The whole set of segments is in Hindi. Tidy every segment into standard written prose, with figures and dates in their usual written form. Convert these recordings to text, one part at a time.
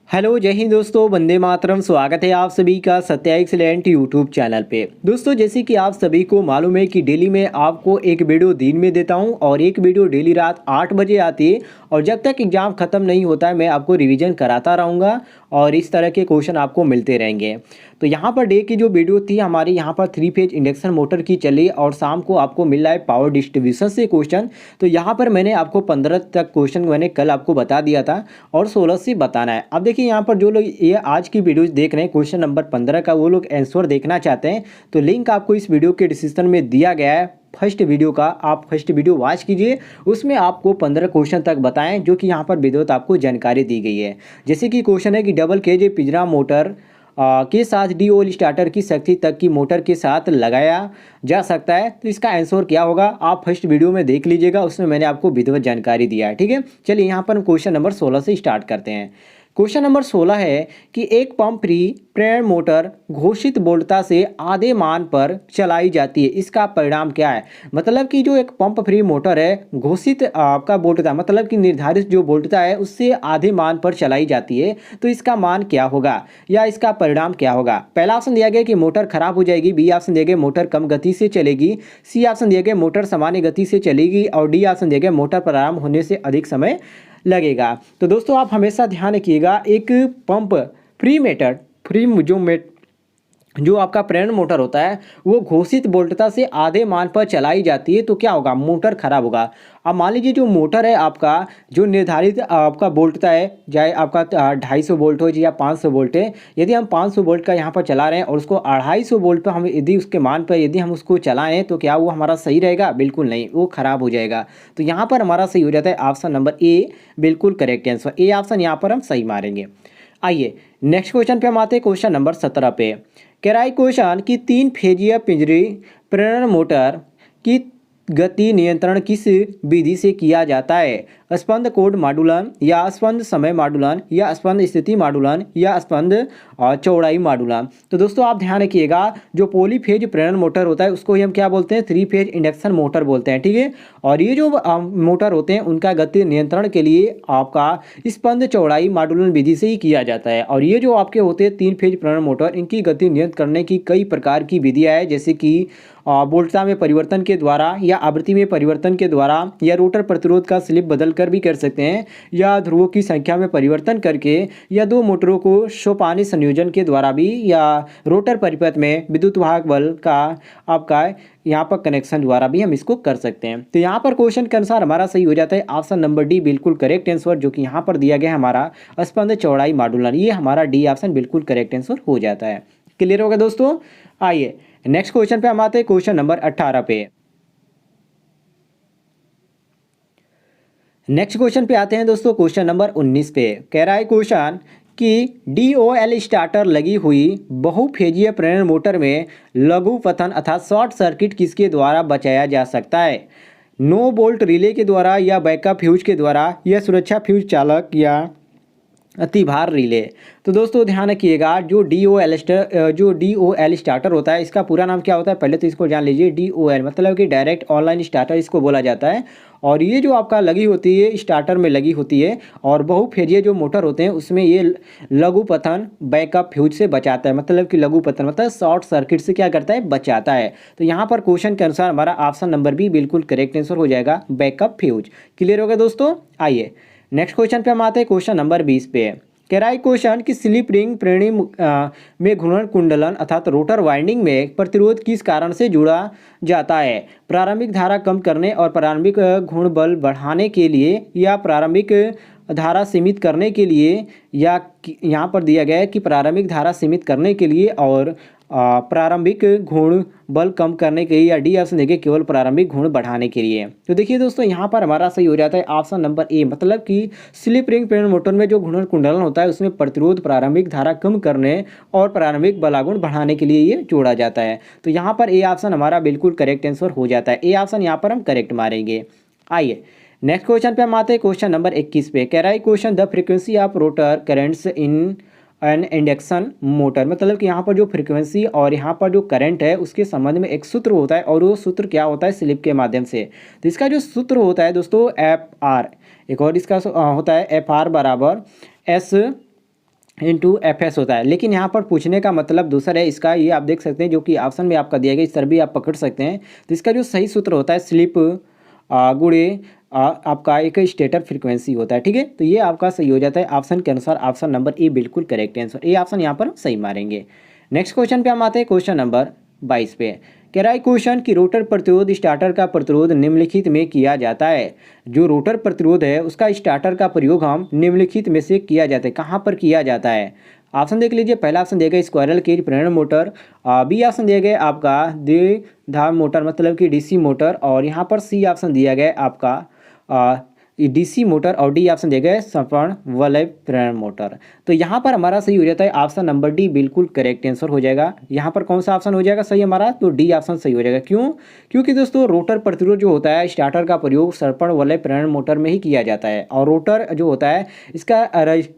हेलो जय हिंद दोस्तों, वंदे मातरम। स्वागत है आप सभी का सत्या एक्सीलेंट यूट्यूब चैनल पे। दोस्तों, जैसे कि आप सभी को मालूम है कि डेली मैं आपको एक वीडियो दिन में देता हूं और एक वीडियो डेली रात 8 बजे आती है। और जब तक एग्ज़ाम ख़त्म नहीं होता है मैं आपको रिवीजन कराता रहूँगा और इस तरह के क्वेश्चन आपको मिलते रहेंगे। तो यहाँ पर डे की जो वीडियो थी हमारी, यहाँ पर 3 फेज इंडक्शन मोटर की चली और शाम को आपको मिल रहा है पावर डिस्ट्रीब्यूशन से क्वेश्चन। तो यहाँ पर मैंने आपको 15 तक क्वेश्चन मैंने कल आपको बता दिया था और 16 से बताना है। अब देखिए यहाँ पर जो लोग ये आज की वीडियोस देख रहे हैं क्वेश्चन नंबर 15 का, वो लोग आंसर देखना चाहते हैं तो लिंक आपको इस वीडियो के डिस्क्रिप्शन में दिया गया है फर्स्ट वीडियो का। आप फर्स्ट वीडियो वॉच कीजिए, उसमें आपको 15 क्वेश्चन तक बताएं जो कि यहाँ पर विधिवत आपको जानकारी दी गई है। जैसे कि क्वेश्चन है कि डबल केज पिंजरा मोटर के साथ डीओएल स्टार्टर की शक्ति तक की मोटर के साथ लगाया जा सकता है, तो इसका आंसर क्या होगा आप फर्स्ट वीडियो में देख लीजिएगा, उसमें मैंने आपको विधिवत जानकारी दिया है। ठीक है, चलिए यहाँ पर हम क्वेश्चन नंबर 16 से स्टार्ट करते हैं। क्वेश्चन नंबर 16 है कि एक पंप फ्री प्रेरण मोटर घोषित वोल्टता से आधे मान पर चलाई जाती है, इसका परिणाम क्या है। मतलब कि जो एक पंप फ्री मोटर है घोषित आपका वोल्टता, मतलब कि निर्धारित जो वोल्टता है उससे आधे मान पर चलाई जाती है, तो इसका मान क्या होगा या इसका परिणाम क्या होगा। पहला ऑप्शन दिया गया कि मोटर खराब हो जाएगी, बी ऑप्शन दिया गया मोटर कम गति से चलेगी, सी ऑप्शन दिया गया मोटर सामान्य गति से चलेगी और डी ऑप्शन दिया गया मोटर प्रारंभ होने से अधिक समय लगेगा। तो दोस्तों आप हमेशा ध्यान रखिएगा, एक पंप फ्री मेथड फ्री जो आपका प्रेरण मोटर होता है वो घोषित वोल्टता से आधे मान पर चलाई जाती है, तो क्या होगा मोटर खराब होगा। अब मान लीजिए जो मोटर है आपका जो निर्धारित आपका वोल्टता है, चाहे आपका 250 वोल्ट हो या 500 वोल्ट है, यदि हम 500 वोल्ट का यहाँ पर चला रहे हैं और उसको 250 वोल्ट पर हम यदि उसके मान पर यदि हम उसको चलाएं तो क्या वो हमारा सही रहेगा? बिल्कुल नहीं, वो खराब हो जाएगा। तो यहाँ पर हमारा सही हो जाता है ऑप्शन नंबर ए, बिल्कुल करेक्ट आंसर ए ऑप्शन यहाँ पर हम सही मारेंगे। आइए नेक्स्ट क्वेश्चन पे हम आते हैं, क्वेश्चन नंबर 17 पे। कह रहा है क्वेश्चन कि 3 फेजिया पिंजरी प्रेरण मोटर की गति नियंत्रण किस विधि से किया जाता है। स्पंद कोड मॉडुलन या स्पंद समय मॉडुलन या स्पंद स्थिति मॉडुलन या स्पंद चौड़ाई मॉडुलन। तो दोस्तों आप ध्यान रखिएगा, जो पॉलीफेज प्रेरण मोटर होता है उसको ही हम क्या बोलते हैं? 3 फेज इंडक्शन मोटर बोलते हैं। ठीक है, और ये जो मोटर होते हैं उनका गति नियंत्रण के लिए आपका स्पंद चौड़ाई मॉडुलन विधि से ही किया जाता है। और ये जो आपके होते हैं 3 फेज प्रेरण मोटर, इनकी गति नियंत्रित करने की कई प्रकार की विधियाँ है, जैसे कि वोल्टता में परिवर्तन के द्वारा या आवृत्ति में परिवर्तन के द्वारा या रोटर प्रतिरोध का स्लिप बदल कर भी कर सकते हैं, या ध्रुवों की संख्या में परिवर्तन करके, या दो मोटरों को सोपानी संयोजन के द्वारा भी, या रोटर परिपथ में विद्युत वाहक बल का आपका यहाँ पर कनेक्शन द्वारा भी हम इसको कर सकते हैं। तो यहाँ पर क्वेश्चन के अनुसार हमारा सही हो जाता है ऑप्शन नंबर डी, बिल्कुल करेक्ट आंसर, जो कि यहाँ पर दिया गया है हमारा स्पंद चौड़ाई मॉडुलन। ये हमारा डी ऑप्शन बिल्कुल करेक्ट आंसर हो जाता है। क्लियर होगा दोस्तों। आइए नेक्स्ट क्वेश्चन पे हम आते हैं, क्वेश्चन नंबर 18 पे। नेक्स्ट क्वेश्चन पे आते हैं दोस्तों, क्वेश्चन नंबर 19 पे। कह रहा है क्वेश्चन कि डीओएल स्टार्टर लगी हुई बहुफेजीय प्रेरण मोटर में लघु पतन अर्थात शॉर्ट सर्किट किसके द्वारा बचाया जा सकता है? नो बोल्ट रिले के द्वारा या बैकअप फ्यूज के द्वारा या सुरक्षा फ्यूज चालक या अतिभार रिले। तो दोस्तों ध्यान रखिएगा, जो डीओएल स्टार्टर होता है इसका पूरा नाम क्या होता है पहले तो इसको जान लीजिए। डीओएल मतलब कि डायरेक्ट ऑनलाइन स्टार्टर इसको बोला जाता है। और ये जो आपका लगी होती है स्टार्टर में लगी होती है, और बहुफेजिए जो मोटर होते हैं उसमें ये लघु पतन बैकअप फ्यूज से बचाता है। मतलब कि लघु पतन मतलब शॉर्ट सर्किट से क्या करता है? बचाता है। तो यहाँ पर क्वेश्चन के अनुसार हमारा ऑप्शन नंबर बी बिल्कुल करेक्ट आंसर हो जाएगा, बैकअप फ्यूज। क्लियर होगा दोस्तों। आइए नेक्स्ट क्वेश्चन पे हम आते हैं, क्वेश्चन नंबर 20 पे। कह रहा है क्वेश्चन कि स्लिप रिंग प्रेरणी में घूर्णन कुंडलन अर्थात रोटर वाइंडिंग में प्रतिरोध किस कारण से जुड़ा जाता है? प्रारंभिक धारा कम करने और प्रारंभिक घूर्ण बल बढ़ाने के लिए, या प्रारंभिक धारा सीमित करने के लिए, या यहाँ पर दिया गया है कि प्रारंभिक धारा सीमित करने के लिए और प्रारंभिक घूर्ण बल कम करने के लिए, या डी ऑप्शन देखिए केवल प्रारंभिक घूर्ण बढ़ाने के लिए। तो देखिए दोस्तों यहाँ पर हमारा सही हो जाता है ऑप्शन नंबर ए, मतलब कि स्लिप रिंग प्रेरण मोटर में जो घूर्णन कुंडलन होता है उसमें प्रतिरोध प्रारंभिक धारा कम करने और प्रारंभिक बलागुण बढ़ाने के लिए ये जोड़ा जाता है। तो यहाँ पर ए ऑप्शन हमारा बिल्कुल करेक्ट आंसर हो जाता है, ए ऑप्शन यहाँ पर हम करेक्ट मारेंगे। आइए नेक्स्ट क्वेश्चन पे हम आते हैं, क्वेश्चन नंबर 21 पे। कह रहा है question the frequency of rotor currents in an induction motor, मतलब कि यहाँ पर जो फ्रीक्वेंसी और यहाँ पर जो करंट है उसके संबंध में एक सूत्र होता है, और वो सूत्र क्या होता है? स्लिप के माध्यम से। तो इसका जो सूत्र होता है दोस्तों एफ आर, एक और इसका होता है एफ आर बराबर एस इंटू एफ एस होता है। लेकिन यहाँ पर पूछने का मतलब दूसरा है इसका, ये आप देख सकते हैं जो कि ऑप्शन में आपका दिया गया, इस तरह भी आप पकड़ सकते हैं। तो इसका जो सही सूत्र होता है स्लिप गुणे आपका एक स्टेटर फ्रीक्वेंसी होता है, ठीक है। तो ये आपका सही हो जाता है ऑप्शन के अनुसार, ऑप्शन नंबर ए बिल्कुल करेक्ट आंसर, ए ऑप्शन यहाँ पर सही मारेंगे। नेक्स्ट क्वेश्चन पे हम आते हैं, क्वेश्चन नंबर 22 पे। कह रहा है क्वेश्चन कि रोटर प्रतिरोध स्टार्टर का प्रतिरोध निम्नलिखित में किया जाता है। जो रोटर प्रतिरोध है उसका स्टार्टर का प्रयोग हम निम्नलिखित में से किया जाता है, कहाँ पर किया जाता है। ऑप्शन देख लीजिए, पहला ऑप्शन दिया गया स्क्वायरल केज प्रेरण मोटर, बी ऑप्शन दिया गया आपका द्विधार मोटर मतलब कि डीसी मोटर, और यहाँ पर सी ऑप्शन दिया गया आपका डीसी मोटर, और डी ऑप्शन दिया गया है सपर्ण वलय प्रेरण मोटर। तो यहाँ पर हमारा सही हो जाता है ऑप्शन नंबर डी बिल्कुल करेक्ट आंसर हो जाएगा। यहाँ पर कौन सा ऑप्शन हो जाएगा सही हमारा, तो डी ऑप्शन सही हो जाएगा। क्यों? क्योंकि दोस्तों रोटर प्रतिरोध जो होता है स्टार्टर का प्रयोग सपर्ण वलय प्रेरण मोटर में ही किया जाता है, और रोटर जो होता है इसका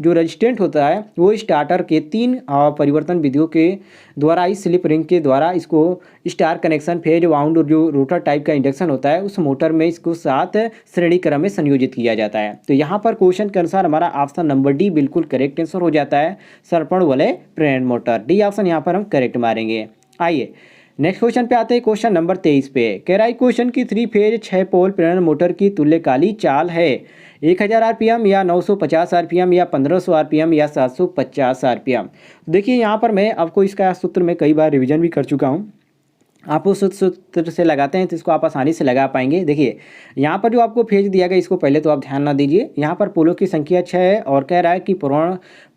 जो रजिस्टेंट होता है वो स्टार्टर के 3 परिवर्तन विधियों के द्वारा, इस स्लिप रिंग के द्वारा इसको स्टार कनेक्शन फेज वाउंड जो रोटर टाइप का इंडक्शन होता है उस मोटर में इसको 7 श्रेणी क्रम में संयोजित किया जाता है। तो यहाँ पर क्वेश्चन के अनुसार हमारा ऑप्शन नंबर डी बिल्कुल करेक्ट आंसर हो जाता है, सपर्ण वलय प्रेरण मोटर, डी ऑप्शन यहाँ पर हम करेक्ट मारेंगे। आइए नेक्स्ट क्वेश्चन पे आते हैं, क्वेश्चन नंबर 23 पे। कह रहा है क्वेश्चन की 3 फेज 6 पोल प्रेरण मोटर की तुल्यकाली चाल है 1000 आरपीएम या 950 आरपीएम या 1500 आरपीएम या 750 आरपीएम। देखिए यहाँ पर मैं आपको इसका सूत्र में कई बार रिवीजन भी कर चुका हूँ, आप उस सूत्र से लगाते हैं तो इसको आप आसानी से लगा पाएंगे। देखिए यहाँ पर जो आपको फेज दिया गया इसको पहले तो आप ध्यान ना दीजिए, यहाँ पर पोलों की संख्या 6 है और कह रहा है कि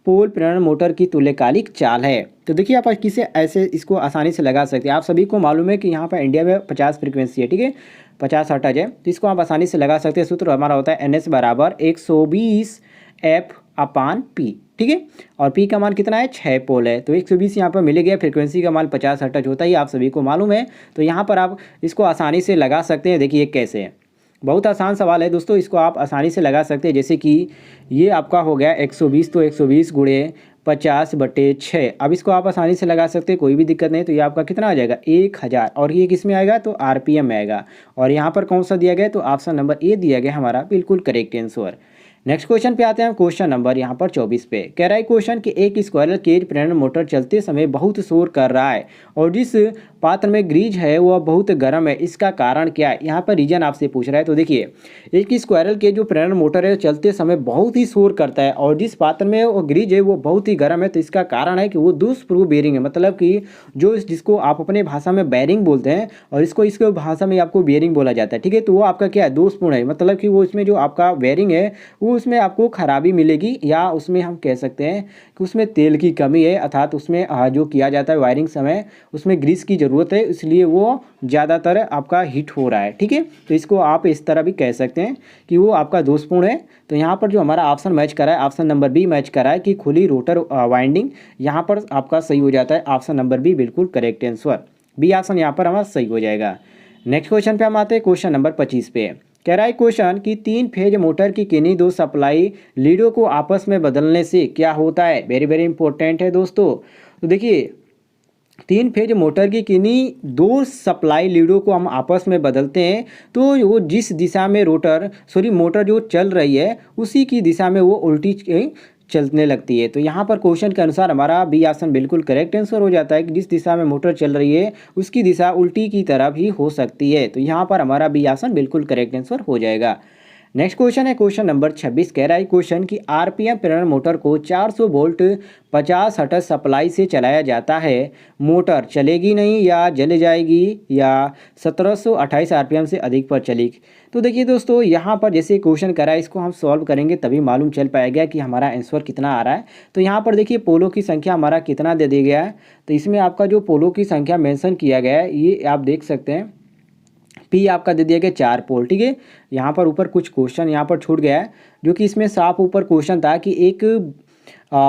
पोल प्रेरण मोटर की तुल्यकालिक चाल है। तो देखिए आप किसे ऐसे इसको आसानी से लगा सकते हैं। आप सभी को मालूम है कि यहाँ पर इंडिया में 50 फ्रीक्वेंसी है, ठीक है, 50 हर्ट्ज है, तो इसको आप आसानी से लगा सकते हैं। सूत्र हमारा होता है NS बराबर 120 F/P, ठीक है, और P का मान कितना है 6 पोल है, तो 120 यहाँ पर मिल गया। फ्रीक्वेंसी का मान 50 हर्ट्ज होता ही आप सभी को मालूम है, तो यहाँ पर आप इसको आसानी से लगा सकते हैं। देखिए कैसे, बहुत आसान सवाल है दोस्तों, इसको आप आसानी से लगा सकते हैं। जैसे कि ये आपका हो गया 120, तो 120 गुणे 50/6, अब इसको आप आसानी से लगा सकते हैं, कोई भी दिक्कत नहीं। तो ये आपका कितना आ जाएगा 1000, और ये किस में आएगा तो आरपीएम में आएगा, और यहाँ पर कौन सा दिया गया तो ऑप्शन नंबर ए दिया गया हमारा बिल्कुल करेक्ट आंसर। नेक्स्ट क्वेश्चन पे आते हैं, क्वेश्चन नंबर यहाँ पर 24 पे। कह रहा है क्वेश्चन कि एक स्क्वायरल केज प्रेरण मोटर चलते समय बहुत शोर कर रहा है और जिस पात्र में ग्रीज है वह बहुत गर्म है, इसका कारण क्या है। यहाँ पर रीजन आपसे पूछ रहा है। तो देखिए एक स्क्वायरल केज जो प्रेरण मोटर है चलते समय बहुत ही शोर करता है और जिस पात्र में वो ग्रीज है वो बहुत ही गर्म है, तो इसका कारण है कि वो दोषपूर्ण बेरिंग है, मतलब कि जो जिसको आप अपने भाषा में बैरिंग बोलते हैं और इसको भाषा में आपको बेरिंग बोला जाता है, ठीक है। तो वो आपका क्या है दोषपूर्ण है, मतलब कि वो इसमें जो आपका बेरिंग है वो उसमें आपको खराबी मिलेगी, या उसमें हम कह सकते हैं कि उसमें तेल की कमी है, अर्थात उसमें जो किया जाता है वायरिंग समय उसमें ग्रीस की ज़रूरत है, इसलिए वो ज़्यादातर आपका हीट हो रहा है, ठीक है। तो इसको आप इस तरह भी कह सकते हैं कि वो आपका दोषपूर्ण है। तो यहाँ पर जो हमारा ऑप्शन मैच करा है, ऑप्शन नंबर बी मैच करा है कि खुली रोटर वाइंडिंग, यहाँ पर आपका सही हो जाता है। ऑप्शन नंबर बी बिल्कुल करेक्ट आंसर, बी ऑप्शन यहाँ पर हमारा सही हो जाएगा। नेक्स्ट क्वेश्चन पे हम आते हैं, क्वेश्चन नंबर 25 पे। कह रहा है क्वेश्चन कि 3 फेज मोटर की किन्हीं 2 सप्लाई लीडों को आपस में बदलने से क्या होता है। वेरी वेरी इंपॉर्टेंट है दोस्तों। तो देखिए 3 फेज मोटर की किन्हीं 2 सप्लाई लीडों को हम आपस में बदलते हैं तो वो जिस दिशा में मोटर जो चल रही है उसी की दिशा में वो उल्टी चलने लगती है। तो यहाँ पर क्वेश्चन के अनुसार हमारा बी ऑप्शन बिल्कुल करेक्ट आंसर हो जाता है कि जिस दिशा में मोटर चल रही है उसकी दिशा उल्टी की तरफ ही हो सकती है। तो यहाँ पर हमारा बी ऑप्शन बिल्कुल करेक्ट आंसर हो जाएगा। नेक्स्ट क्वेश्चन है क्वेश्चन नंबर 26। कह रहा है क्वेश्चन कि आरपीएम प्रेरण मोटर को 400 वोल्ट 50 हर्ट्ज सप्लाई से चलाया जाता है, मोटर चलेगी नहीं या जल जाएगी या 1728 आरपीएम से अधिक पर चलेगी। तो देखिए दोस्तों यहाँ पर जैसे क्वेश्चन करा है इसको हम सॉल्व करेंगे तभी मालूम चल पाएगा कि हमारा आंसर कितना आ रहा है। तो यहाँ पर देखिए पोलो की संख्या हमारा कितना दे दिया गया है, तो इसमें आपका जो पोलो की संख्या मेंशन किया गया है ये आप देख सकते हैं। पी आपका दे दिया गया 4 पोल, ठीक है। यहाँ पर ऊपर कुछ क्वेश्चन यहाँ पर छूट गया है जो कि इसमें साफ ऊपर क्वेश्चन था कि एक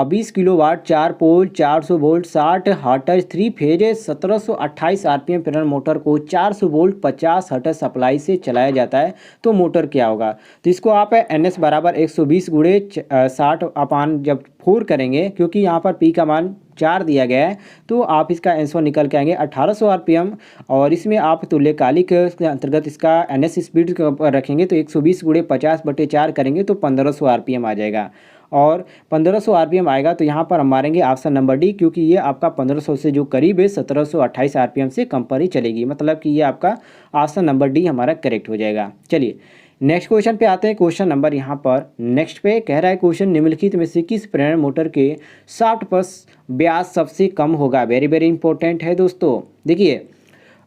20 किलोवाट 4 पोल 400 वोल्ट 60 हर्ट्ज 3 फेज 1728 आरपीएम प्रेरण मोटर को 400 वोल्ट 50 हर्ट्ज सप्लाई से चलाया जाता है तो मोटर क्या होगा। तो इसको आप NS बराबर 120 गुणे 60 अपान जब 4 करेंगे, क्योंकि यहाँ पर P का मान 4 दिया गया है तो आप इसका आंसर निकल के आएंगे 1800 आरपीएम, और इसमें आप तुल्यकालिक के अंतर्गत इसका NS स्पीड पर रखेंगे तो 120 गुणे 50/4 करेंगे तो 1500 आरपीएम आ जाएगा। और 1500 आरपीएम आएगा, तो यहाँ पर हम मारेंगे ऑप्शन नंबर डी, क्योंकि ये आपका 1500 से जो करीब है 1728 आरपीएम से कम पर ही चलेगी, मतलब कि ये आपका ऑप्शन नंबर डी हमारा करेक्ट हो जाएगा। चलिए नेक्स्ट क्वेश्चन पे आते हैं। क्वेश्चन नंबर यहाँ पर नेक्स्ट पे कह रहा है, क्वेश्चन निम्नलिखित में से किस प्रेरण मोटर के शाफ्ट पर व्यास सबसे कम होगा। वेरी वेरी इंपॉर्टेंट है दोस्तों। देखिए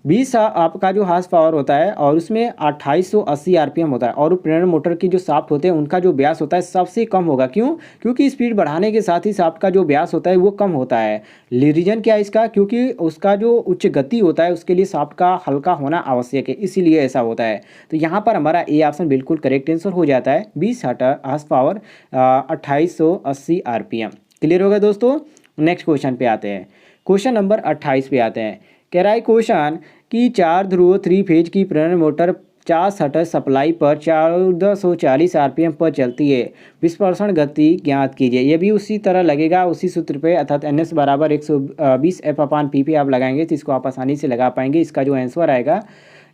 20 आपका जो हार्स पावर होता है और उसमें 2880 आरपीएम होता है, और प्रेरण मोटर की जो शाफ्ट होते हैं उनका जो व्यास होता है सबसे कम होगा। क्यों? क्योंकि स्पीड बढ़ाने के साथ ही शाफ्ट का जो व्यास होता है वो कम होता है। रीजन क्या है इसका? क्योंकि उसका जो उच्च गति होता है उसके लिए शाफ्ट का हल्का होना आवश्यक है, इसीलिए ऐसा होता है। तो यहाँ पर हमारा ए ऑप्शन बिल्कुल करेक्ट आंसर हो जाता है। 20 हार्स पावर 2880 आरपीएम। क्लियर हो गया दोस्तों। नेक्स्ट क्वेश्चन पे आते हैं। क्वेश्चन नंबर 28 पे आते हैं। कह रहा है क्वेश्चन कि 4 ध्रुव 3 फेज की प्रेरण मोटर 50 हर्ट्ज सप्लाई पर 1440 आरपीएम पर चलती है। विस्फोटन गति ज्ञात कीजिए। ये भी उसी तरह लगेगा, उसी सूत्र पे, अर्थात NS बराबर 120 F/P पे आप लगाएंगे तो इसको आप आसानी से लगा पाएंगे। इसका जो आंसर आएगा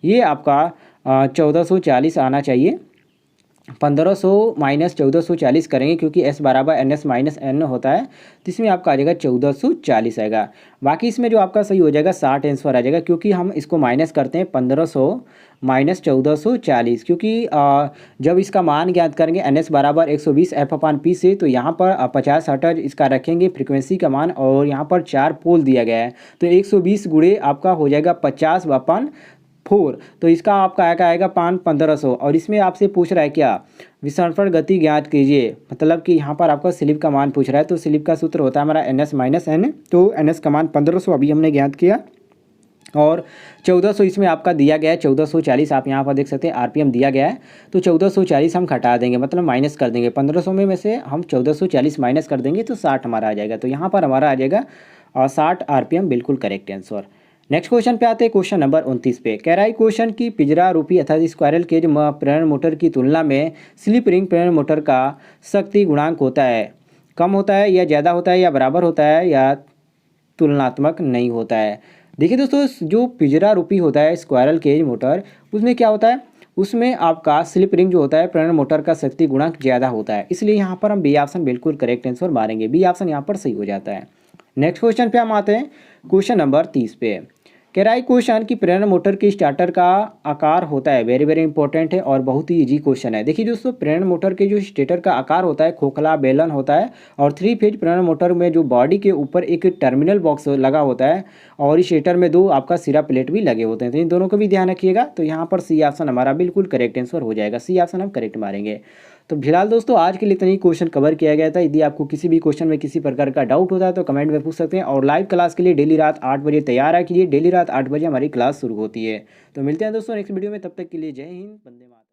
ये आपका 1440 आना चाहिए। 1500 माइनस 1440 करेंगे, क्योंकि S बराबर NS माइनस N होता है, तो इसमें आपका आ जाएगा 1440 आएगा। बाकी इसमें जो आपका सही हो जाएगा 60 आंसर आ जाएगा, क्योंकि हम इसको माइनस करते हैं 1500 माइनस 1440, क्योंकि जब इसका मान ज्ञात करेंगे NS बराबर 120 F/P से, तो यहाँ पर 50 हर्ट्ज इसका रखेंगे फ्रीक्वेंसी का मान, और यहाँ पर 4 पोल दिया गया है, तो 120 गुणे आपका हो जाएगा 50/4, तो इसका आपका क्या आएगा 1500। और इसमें आपसे पूछ रहा है क्या, विस्फोटन गति ज्ञात कीजिए, मतलब कि यहाँ पर आपका स्लिप का मान पूछ रहा है। तो स्लिप का सूत्र होता है हमारा NS माइनस N, तो NS का मान 1500 अभी हमने ज्ञात किया, और 1400 इसमें आपका दिया गया है 1440। आप यहाँ पर देख सकते हैं आरपीएम दिया गया है, तो 1440 हम घटा देंगे, मतलब माइनस कर देंगे। 1500 में से हम 1440 माइनस कर देंगे तो 60 हमारा आ जाएगा। तो यहाँ पर हमारा आ जाएगा 60 आरपीएम, बिल्कुल करेक्ट आंसर। नेक्स्ट क्वेश्चन पे आते हैं। क्वेश्चन नंबर 29 पे कह रहा है क्वेश्चन की पिंजरा रूपी अर्थात स्क्वायरल केज प्रेरण मोटर की तुलना में स्लिप रिंग प्रेरण मोटर का शक्ति गुणांक होता है, कम होता है या ज़्यादा होता है या बराबर होता है या तुलनात्मक नहीं होता है। देखिए दोस्तों, जो पिंजरा रूपी होता है स्क्वायरल केज मोटर, उसमें क्या होता है, उसमें आपका स्लिप रिंग जो होता है प्रेरण मोटर का शक्ति गुणांक ज़्यादा होता है, इसलिए यहाँ पर हम बी ऑप्शन बिल्कुल करेक्ट आंसर मारेंगे। बी ऑप्शन यहाँ पर सही हो जाता है। नेक्स्ट क्वेश्चन पे हम आते हैं। क्वेश्चन नंबर 30 पे कह रहा है क्वेश्चन की प्रेरण मोटर के स्टार्टर का आकार होता है। वेरी वेरी इंपॉर्टेंट है और बहुत ही इजी क्वेश्चन है। देखिए दोस्तों, प्रेरण मोटर के जो स्टेटर का आकार होता है खोखला बेलन होता है, और 3 फेज प्रेरण मोटर में जो बॉडी के ऊपर एक टर्मिनल बॉक्स लगा होता है, और इस स्टेटर में 2 आपका सिरा प्लेट भी लगे होते हैं, तो इन दोनों को भी ध्यान रखिएगा। तो यहाँ पर सी ऑप्शन हमारा बिल्कुल करेक्ट आंसर हो जाएगा। सी ऑप्शन हम करेक्ट मारेंगे। तो फिलहाल दोस्तों आज के लिए इतना ही क्वेश्चन कवर किया गया था। यदि आपको किसी भी क्वेश्चन में किसी प्रकार का डाउट होता है तो कमेंट में पूछ सकते हैं, और लाइव क्लास के लिए डेली रात 8 बजे तैयार है कीजिए। डेली रात 8 बजे हमारी क्लास शुरू होती है। तो मिलते हैं दोस्तों नेक्स्ट वीडियो में, तब तक के लिए जय हिंद, वंदे मातरम।